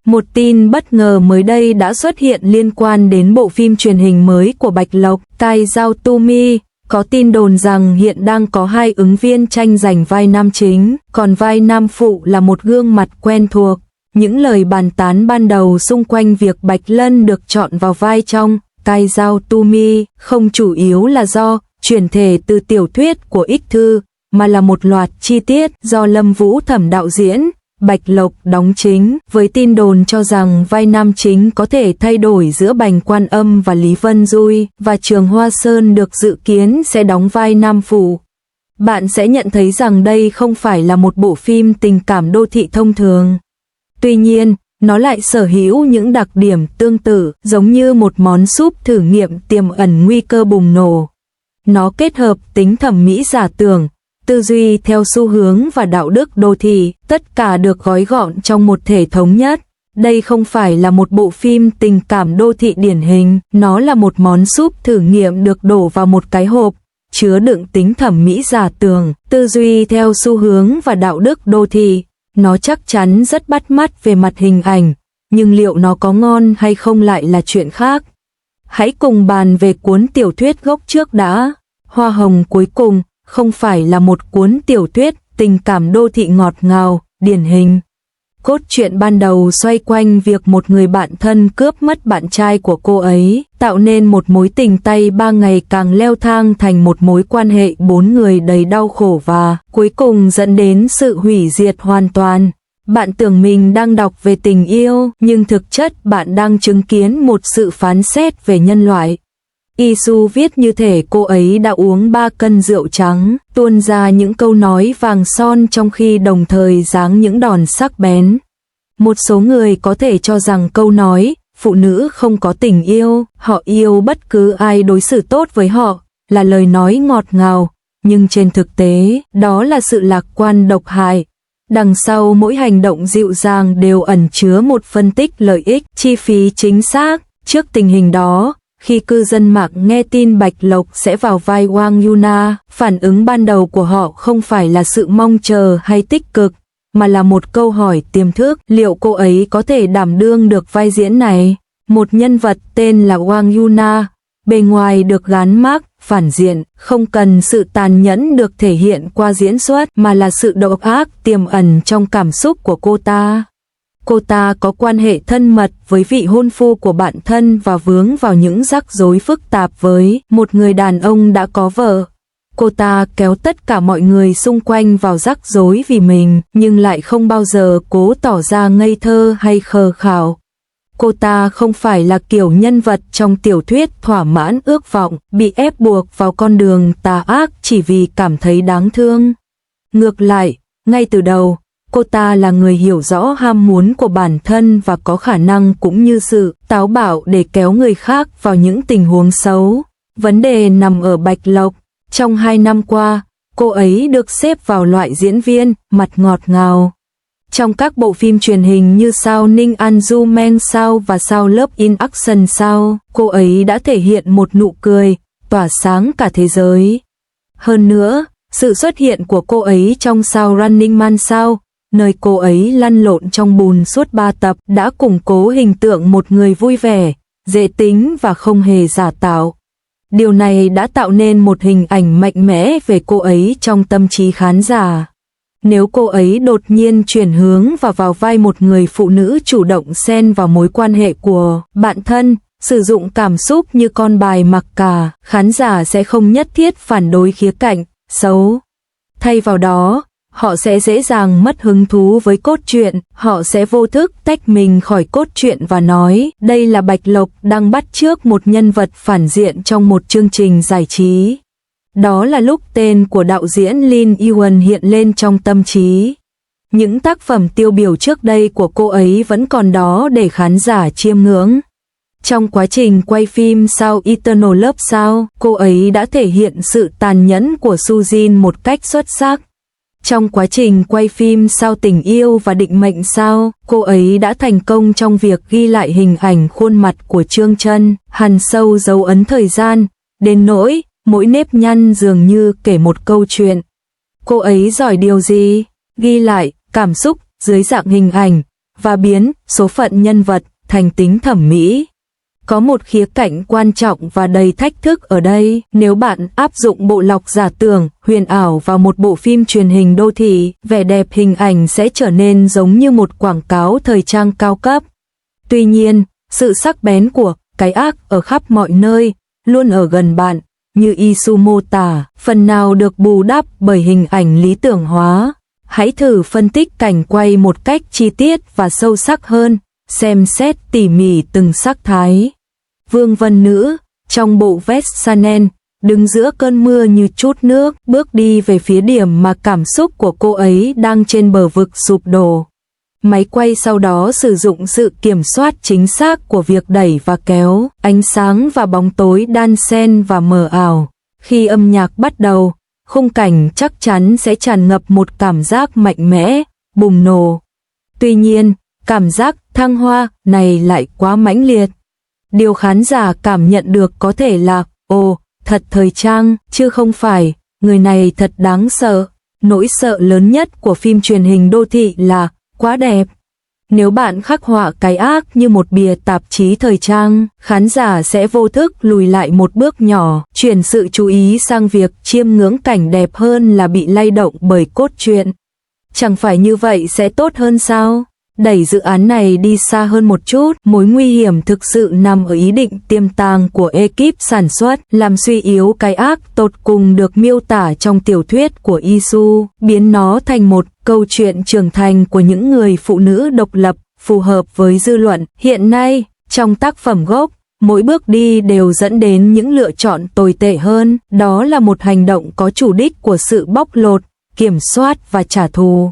Một tin bất ngờ mới đây đã xuất hiện liên quan đến bộ phim truyền hình mới của Bạch Lộc, Tai Giao Tu Mi. Có tin đồn rằng hiện đang có 2 ứng viên tranh giành vai nam chính, còn vai nam phụ là một gương mặt quen thuộc. Những lời bàn tán ban đầu xung quanh việc Bạch Lân được chọn vào vai trong Tai Giao Tu Mi không chủ yếu là do chuyển thể từ tiểu thuyết của Ích Thư, mà là một loạt chi tiết do Lâm Vũ Thẩm đạo diễn, Bạch Lộc đóng chính, với tin đồn cho rằng vai nam chính có thể thay đổi giữa Bành Quan Âm và Lý Vân Dui, và Trường Hoa Sơn được dự kiến sẽ đóng vai nam phụ. Bạn sẽ nhận thấy rằng đây không phải là một bộ phim tình cảm đô thị thông thường. Tuy nhiên, nó lại sở hữu những đặc điểm tương tự, giống như một món súp thử nghiệm tiềm ẩn nguy cơ bùng nổ. Nó kết hợp tính thẩm mỹ giả tưởng, tư duy theo xu hướng và đạo đức đô thị, tất cả được gói gọn trong một thể thống nhất. Đây không phải là một bộ phim tình cảm đô thị điển hình, nó là một món súp thử nghiệm được đổ vào một cái hộp, chứa đựng tính thẩm mỹ giả tưởng, tư duy theo xu hướng và đạo đức đô thị. Nó chắc chắn rất bắt mắt về mặt hình ảnh, nhưng liệu nó có ngon hay không lại là chuyện khác. Hãy cùng bàn về cuốn tiểu thuyết gốc trước đã. Hoa Hồng cuối cùng không phải là một cuốn tiểu thuyết tình cảm đô thị ngọt ngào, điển hình. Cốt truyện ban đầu xoay quanh việc một người bạn thân cướp mất bạn trai của cô ấy, tạo nên một mối tình tay ba ngày càng leo thang thành một mối quan hệ 4 người đầy đau khổ và cuối cùng dẫn đến sự hủy diệt hoàn toàn. Bạn tưởng mình đang đọc về tình yêu, nhưng thực chất bạn đang chứng kiến một sự phán xét về nhân loại. Isu viết như thể cô ấy đã uống 3 cân rượu trắng, tuôn ra những câu nói vàng son trong khi đồng thời giáng những đòn sắc bén. Một số người có thể cho rằng câu nói, phụ nữ không có tình yêu, họ yêu bất cứ ai đối xử tốt với họ, là lời nói ngọt ngào, nhưng trên thực tế, đó là sự lạc quan độc hại. Đằng sau mỗi hành động dịu dàng đều ẩn chứa một phân tích lợi ích, chi phí chính xác. Trước tình hình đó, khi cư dân mạng nghe tin Bạch Lộc sẽ vào vai Wang Yuna, phản ứng ban đầu của họ không phải là sự mong chờ hay tích cực, mà là một câu hỏi tiềm thức, liệu cô ấy có thể đảm đương được vai diễn này? Một nhân vật tên là Wang Yuna, bề ngoài được gán mác phản diện, không cần sự tàn nhẫn được thể hiện qua diễn xuất, mà là sự độc ác tiềm ẩn trong cảm xúc của cô ta. Cô ta có quan hệ thân mật với vị hôn phu của bạn thân và vướng vào những rắc rối phức tạp với một người đàn ông đã có vợ. Cô ta kéo tất cả mọi người xung quanh vào rắc rối vì mình, nhưng lại không bao giờ cố tỏ ra ngây thơ hay khờ khạo. Cô ta không phải là kiểu nhân vật trong tiểu thuyết thỏa mãn ước vọng, bị ép buộc vào con đường tà ác chỉ vì cảm thấy đáng thương. Ngược lại, ngay từ đầu, cô ta là người hiểu rõ ham muốn của bản thân và có khả năng cũng như sự táo bạo để kéo người khác vào những tình huống xấu. Vấn đề nằm ở Bạch Lộc. Trong 2 năm qua, cô ấy được xếp vào loại diễn viên mặt ngọt ngào. Trong các bộ phim truyền hình như Sao Ninh Anju Men Sao và Sao Love in Action Sao, cô ấy đã thể hiện một nụ cười, tỏa sáng cả thế giới. Hơn nữa, sự xuất hiện của cô ấy trong Sao Running Man Sao, nơi cô ấy lăn lộn trong bùn suốt 3 tập, đã củng cố hình tượng một người vui vẻ, dễ tính và không hề giả tạo. Điều này đã tạo nên một hình ảnh mạnh mẽ về cô ấy trong tâm trí khán giả. Nếu cô ấy đột nhiên chuyển hướng và vào vai một người phụ nữ chủ động xen vào mối quan hệ của bạn thân, sử dụng cảm xúc như con bài mặc cả, khán giả sẽ không nhất thiết phản đối khía cạnh xấu. Thay vào đó, họ sẽ dễ dàng mất hứng thú với cốt truyện, họ sẽ vô thức tách mình khỏi cốt truyện và nói, đây là Bạch Lộc đang bắt chước một nhân vật phản diện trong một chương trình giải trí. Đó là lúc tên của đạo diễn Lin Yuen hiện lên trong tâm trí. Những tác phẩm tiêu biểu trước đây của cô ấy vẫn còn đó để khán giả chiêm ngưỡng. Trong quá trình quay phim Sao Eternal Love Sao, cô ấy đã thể hiện sự tàn nhẫn của Sujin một cách xuất sắc. Trong quá trình quay phim Sao Tình Yêu và Định Mệnh Sao, cô ấy đã thành công trong việc ghi lại hình ảnh khuôn mặt của Trương Chân, hằn sâu dấu ấn thời gian, đến nỗi mỗi nếp nhăn dường như kể một câu chuyện. Cô ấy giỏi điều gì? Ghi lại cảm xúc dưới dạng hình ảnh, và biến số phận nhân vật thành tính thẩm mỹ. Có một khía cạnh quan trọng và đầy thách thức ở đây, nếu bạn áp dụng bộ lọc giả tưởng, huyền ảo vào một bộ phim truyền hình đô thị, vẻ đẹp hình ảnh sẽ trở nên giống như một quảng cáo thời trang cao cấp. Tuy nhiên, sự sắc bén của cái ác ở khắp mọi nơi, luôn ở gần bạn, như Isu mô tả, phần nào được bù đắp bởi hình ảnh lý tưởng hóa. Hãy thử phân tích cảnh quay một cách chi tiết và sâu sắc hơn, xem xét tỉ mỉ từng sắc thái. Vương Vân Nữ, trong bộ vest Chanel, đứng giữa cơn mưa như chút nước, bước đi về phía điểm mà cảm xúc của cô ấy đang trên bờ vực sụp đổ. Máy quay sau đó sử dụng sự kiểm soát chính xác của việc đẩy và kéo, ánh sáng và bóng tối đan xen và mờ ảo. Khi âm nhạc bắt đầu, khung cảnh chắc chắn sẽ tràn ngập một cảm giác mạnh mẽ, bùng nổ. Tuy nhiên, cảm giác thăng hoa này lại quá mãnh liệt. Điều khán giả cảm nhận được có thể là, ồ, thật thời trang, chứ không phải, người này thật đáng sợ. Nỗi sợ lớn nhất của phim truyền hình đô thị là, quá đẹp. Nếu bạn khắc họa cái ác như một bìa tạp chí thời trang, khán giả sẽ vô thức lùi lại một bước nhỏ, chuyển sự chú ý sang việc chiêm ngưỡng cảnh đẹp hơn là bị lay động bởi cốt truyện. Chẳng phải như vậy sẽ tốt hơn sao? Đẩy dự án này đi xa hơn một chút, mối nguy hiểm thực sự nằm ở ý định tiềm tàng của ekip sản xuất, làm suy yếu cái ác tột cùng được miêu tả trong tiểu thuyết của Isu, biến nó thành một câu chuyện trưởng thành của những người phụ nữ độc lập, phù hợp với dư luận. Hiện nay, trong tác phẩm gốc, mỗi bước đi đều dẫn đến những lựa chọn tồi tệ hơn, đó là một hành động có chủ đích của sự bóc lột, kiểm soát và trả thù.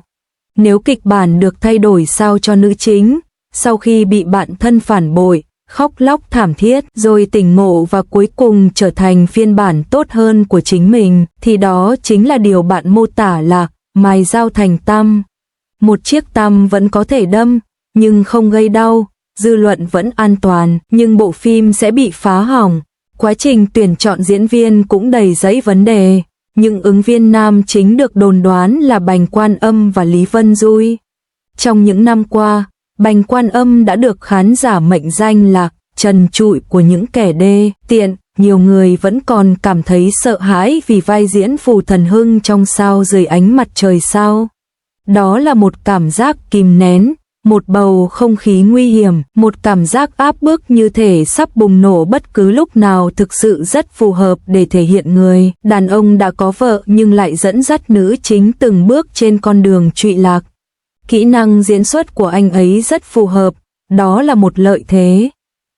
Nếu kịch bản được thay đổi sao cho nữ chính, sau khi bị bạn thân phản bội, khóc lóc thảm thiết, rồi tỉnh ngộ và cuối cùng trở thành phiên bản tốt hơn của chính mình, thì đó chính là điều bạn mô tả là mài dao thành tăm. Một chiếc tăm vẫn có thể đâm, nhưng không gây đau, dư luận vẫn an toàn, nhưng bộ phim sẽ bị phá hỏng. Quá trình tuyển chọn diễn viên cũng đầy dẫy vấn đề. Những ứng viên nam chính được đồn đoán là Bành Quan Âm và Lý Vân Dui. Trong những năm qua, Bành Quan Âm đã được khán giả mệnh danh là trần trụi của những kẻ đê tiện. Nhiều người vẫn còn cảm thấy sợ hãi vì vai diễn Phù Thần Hưng trong Sao Dưới Ánh Mặt Trời sao. Đó là một cảm giác kìm nén, một bầu không khí nguy hiểm, một cảm giác áp bức như thể sắp bùng nổ bất cứ lúc nào, thực sự rất phù hợp để thể hiện người đàn ông đã có vợ nhưng lại dẫn dắt nữ chính từng bước trên con đường trụy lạc. Kỹ năng diễn xuất của anh ấy rất phù hợp, đó là một lợi thế.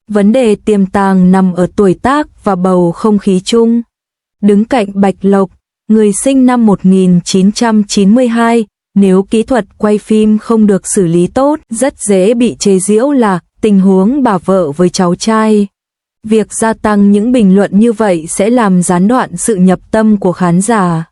Vấn đề tiềm tàng nằm ở tuổi tác và bầu không khí chung. Đứng cạnh Bạch Lộc, người sinh năm 1992, nếu kỹ thuật quay phim không được xử lý tốt, rất dễ bị chế giễu là tình huống bà vợ với cháu trai. Việc gia tăng những bình luận như vậy sẽ làm gián đoạn sự nhập tâm của khán giả.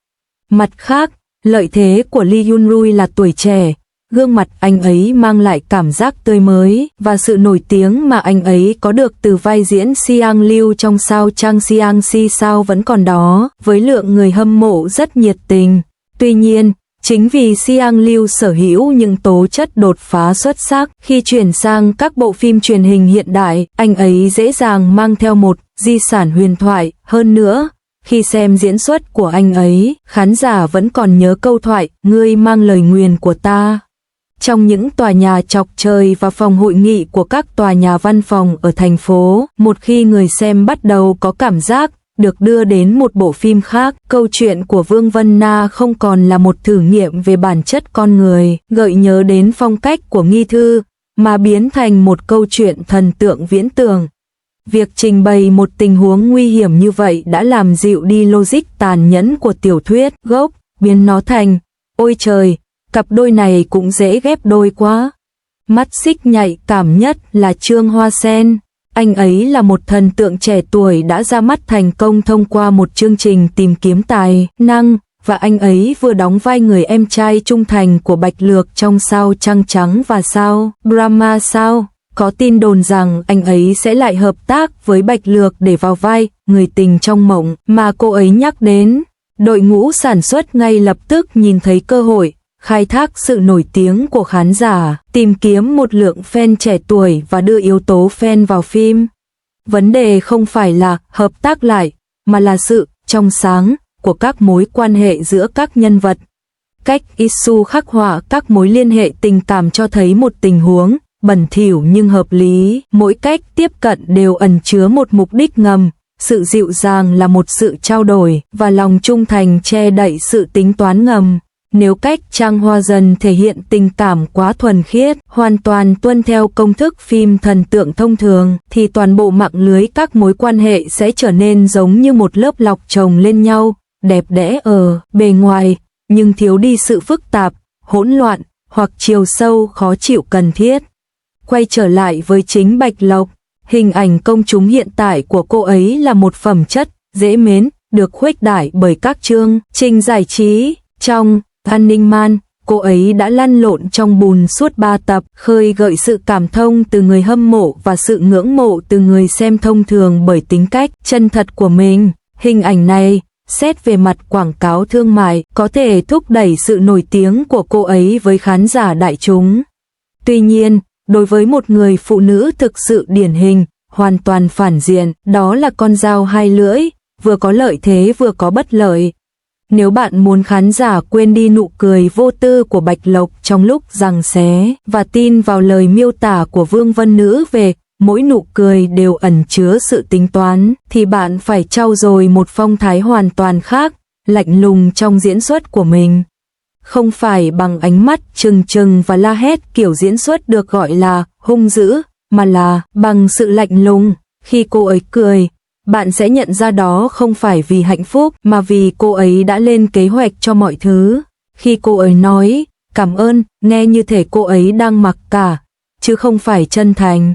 Mặt khác, lợi thế của Lee Yun-rui là tuổi trẻ, gương mặt anh ấy mang lại cảm giác tươi mới, và sự nổi tiếng mà anh ấy có được từ vai diễn Siang Liu trong Sao Chang Siang Si Sao vẫn còn đó, với lượng người hâm mộ rất nhiệt tình. Tuy nhiên, chính vì Siang Liu sở hữu những tố chất đột phá xuất sắc, khi chuyển sang các bộ phim truyền hình hiện đại, anh ấy dễ dàng mang theo một di sản huyền thoại. Hơn nữa, khi xem diễn xuất của anh ấy, khán giả vẫn còn nhớ câu thoại, ngươi mang lời nguyền của ta. Trong những tòa nhà chọc trời và phòng hội nghị của các tòa nhà văn phòng ở thành phố, một khi người xem bắt đầu có cảm giác được đưa đến một bộ phim khác, câu chuyện của Vương Vân Na không còn là một thử nghiệm về bản chất con người, gợi nhớ đến phong cách của Nghi Thư, mà biến thành một câu chuyện thần tượng viễn tưởng. Việc trình bày một tình huống nguy hiểm như vậy đã làm dịu đi logic tàn nhẫn của tiểu thuyết gốc, biến nó thành, ôi trời, cặp đôi này cũng dễ ghép đôi quá. Mắt xích nhạy cảm nhất là Trương Hoa Sen. Anh ấy là một thần tượng trẻ tuổi đã ra mắt thành công thông qua một chương trình tìm kiếm tài năng, và anh ấy vừa đóng vai người em trai trung thành của Bạch Lược trong Sao Trăng Trắng và Sao Brahma Sao. Có tin đồn rằng anh ấy sẽ lại hợp tác với Bạch Lược để vào vai người tình trong mộng mà cô ấy nhắc đến. Đội ngũ sản xuất ngay lập tức nhìn thấy cơ hội, khai thác sự nổi tiếng của khán giả, tìm kiếm một lượng fan trẻ tuổi và đưa yếu tố fan vào phim. Vấn đề không phải là hợp tác lại, mà là sự trong sáng của các mối quan hệ giữa các nhân vật. Cách Isu khắc họa các mối liên hệ tình cảm cho thấy một tình huống bẩn thỉu nhưng hợp lý. Mỗi cách tiếp cận đều ẩn chứa một mục đích ngầm. Sự dịu dàng là một sự trao đổi, và lòng trung thành che đậy sự tính toán ngầm. Nếu cách Trang Hoa Dần thể hiện tình cảm quá thuần khiết, hoàn toàn tuân theo công thức phim thần tượng thông thường, thì toàn bộ mạng lưới các mối quan hệ sẽ trở nên giống như một lớp lọc chồng lên nhau, đẹp đẽ ở bề ngoài, nhưng thiếu đi sự phức tạp, hỗn loạn, hoặc chiều sâu khó chịu cần thiết. Quay trở lại với chính Bạch Lộc, hình ảnh công chúng hiện tại của cô ấy là một phẩm chất dễ mến, được khuếch đại bởi các chương trình giải trí. Trong Running Man, cô ấy đã lăn lộn trong bùn suốt 3 tập, khơi gợi sự cảm thông từ người hâm mộ và sự ngưỡng mộ từ người xem thông thường bởi tính cách chân thật của mình. Hình ảnh này, xét về mặt quảng cáo thương mại, có thể thúc đẩy sự nổi tiếng của cô ấy với khán giả đại chúng. Tuy nhiên, đối với một người phụ nữ thực sự điển hình, hoàn toàn phản diện, đó là con dao hai lưỡi, vừa có lợi thế vừa có bất lợi. Nếu bạn muốn khán giả quên đi nụ cười vô tư của Bạch Lộc trong lúc giằng xé, và tin vào lời miêu tả của Vương Vân Nữ về mỗi nụ cười đều ẩn chứa sự tính toán, thì bạn phải trau dồi một phong thái hoàn toàn khác, lạnh lùng trong diễn xuất của mình. Không phải bằng ánh mắt trừng trừng và la hét kiểu diễn xuất được gọi là hung dữ, mà là bằng sự lạnh lùng. Khi cô ấy cười, bạn sẽ nhận ra đó không phải vì hạnh phúc, mà vì cô ấy đã lên kế hoạch cho mọi thứ. Khi cô ấy nói cảm ơn, nghe như thể cô ấy đang mặc cả, chứ không phải chân thành.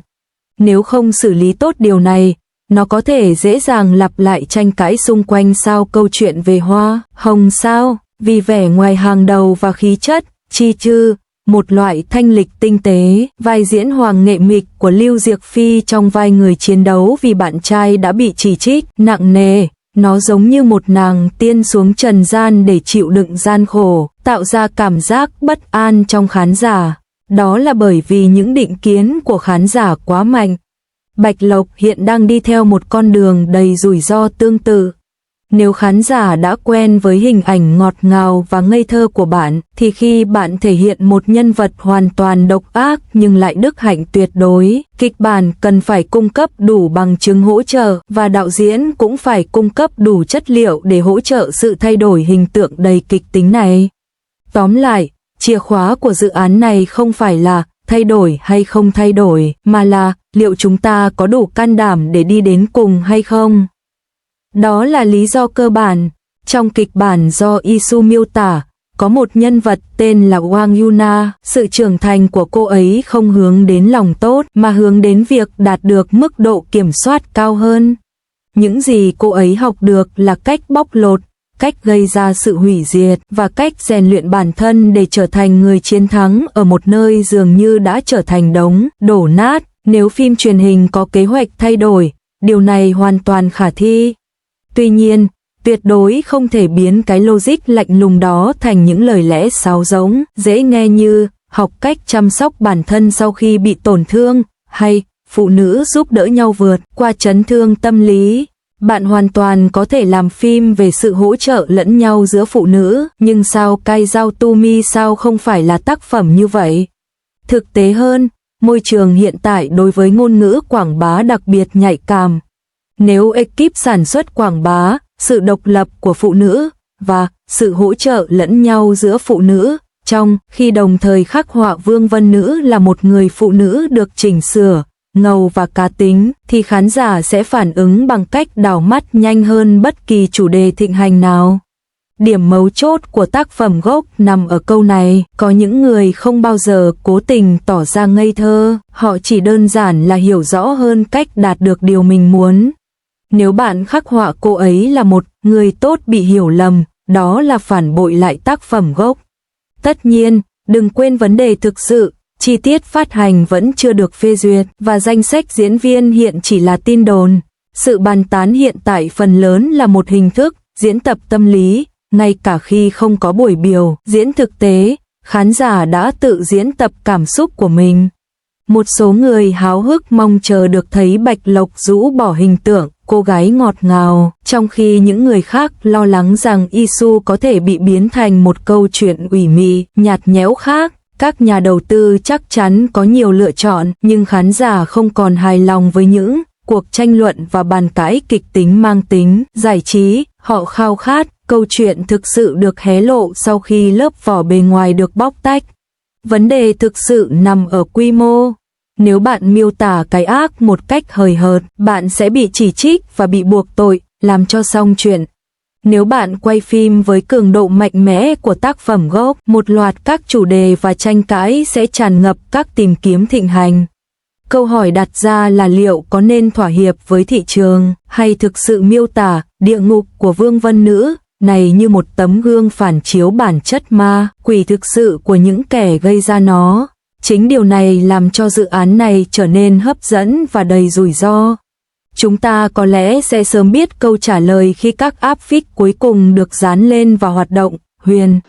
Nếu không xử lý tốt điều này, nó có thể dễ dàng lặp lại tranh cãi xung quanh sao câu chuyện về Hoa Hồng sao, vì vẻ ngoài hàng đầu và khí chất, chi chư, một loại thanh lịch tinh tế. Vai diễn hoàng nghệ mịch của Lưu Diệc Phi trong vai người chiến đấu vì bạn trai đã bị chỉ trích nặng nề, nó giống như một nàng tiên xuống trần gian để chịu đựng gian khổ, tạo ra cảm giác bất an trong khán giả. Đó là bởi vì những định kiến của khán giả quá mạnh. Bạch Lộc hiện đang đi theo một con đường đầy rủi ro tương tự. Nếu khán giả đã quen với hình ảnh ngọt ngào và ngây thơ của bạn, thì khi bạn thể hiện một nhân vật hoàn toàn độc ác nhưng lại đức hạnh tuyệt đối, kịch bản cần phải cung cấp đủ bằng chứng hỗ trợ, và đạo diễn cũng phải cung cấp đủ chất liệu để hỗ trợ sự thay đổi hình tượng đầy kịch tính này. Tóm lại, chìa khóa của dự án này không phải là thay đổi hay không thay đổi, mà là liệu chúng ta có đủ can đảm để đi đến cùng hay không. Đó là lý do cơ bản. Trong kịch bản do Isu miêu tả, có một nhân vật tên là Wang Yuna, sự trưởng thành của cô ấy không hướng đến lòng tốt mà hướng đến việc đạt được mức độ kiểm soát cao hơn. Những gì cô ấy học được là cách bóc lột, cách gây ra sự hủy diệt và cách rèn luyện bản thân để trở thành người chiến thắng ở một nơi dường như đã trở thành đống đổ nát. Nếu phim truyền hình có kế hoạch thay đổi, điều này hoàn toàn khả thi. Tuy nhiên, tuyệt đối không thể biến cái logic lạnh lùng đó thành những lời lẽ sáo rỗng, dễ nghe như học cách chăm sóc bản thân sau khi bị tổn thương, hay phụ nữ giúp đỡ nhau vượt qua chấn thương tâm lý. Bạn hoàn toàn có thể làm phim về sự hỗ trợ lẫn nhau giữa phụ nữ, nhưng sao Cai Giao Tu Mi sao không phải là tác phẩm như vậy? Thực tế hơn, môi trường hiện tại đối với ngôn ngữ quảng bá đặc biệt nhạy cảm. Nếu ekip sản xuất quảng bá sự độc lập của phụ nữ và sự hỗ trợ lẫn nhau giữa phụ nữ, trong khi đồng thời khắc họa Vương Vân Nữ là một người phụ nữ được chỉnh sửa, ngầu và cá tính, thì khán giả sẽ phản ứng bằng cách đảo mắt nhanh hơn bất kỳ chủ đề thịnh hành nào. Điểm mấu chốt của tác phẩm gốc nằm ở câu này, có những người không bao giờ cố tình tỏ ra ngây thơ, họ chỉ đơn giản là hiểu rõ hơn cách đạt được điều mình muốn. Nếu bạn khắc họa cô ấy là một người tốt bị hiểu lầm, đó là phản bội lại tác phẩm gốc. Tất nhiên, đừng quên vấn đề thực sự, chi tiết phát hành vẫn chưa được phê duyệt, và danh sách diễn viên hiện chỉ là tin đồn. Sự bàn tán hiện tại phần lớn là một hình thức diễn tập tâm lý, ngay cả khi không có buổi biểu diễn thực tế, khán giả đã tự diễn tập cảm xúc của mình. Một số người háo hức mong chờ được thấy Bạch Lộc rũ bỏ hình tượng cô gái ngọt ngào, trong khi những người khác lo lắng rằng Isu có thể bị biến thành một câu chuyện ủy mị, nhạt nhẽo khác. Các nhà đầu tư chắc chắn có nhiều lựa chọn, nhưng khán giả không còn hài lòng với những cuộc tranh luận và bàn cãi kịch tính mang tính giải trí. Họ khao khát câu chuyện thực sự được hé lộ sau khi lớp vỏ bề ngoài được bóc tách. Vấn đề thực sự nằm ở quy mô. Nếu bạn miêu tả cái ác một cách hời hợt, bạn sẽ bị chỉ trích và bị buộc tội, làm cho xong chuyện. Nếu bạn quay phim với cường độ mạnh mẽ của tác phẩm gốc, một loạt các chủ đề và tranh cãi sẽ tràn ngập các tìm kiếm thịnh hành. Câu hỏi đặt ra là liệu có nên thỏa hiệp với thị trường, hay thực sự miêu tả địa ngục của Vương Vân Nữ này như một tấm gương phản chiếu bản chất ma quỷ thực sự của những kẻ gây ra nó. Chính điều này làm cho dự án này trở nên hấp dẫn và đầy rủi ro. Chúng ta có lẽ sẽ sớm biết câu trả lời khi các áp phích cuối cùng được dán lên và hoạt động. Huyền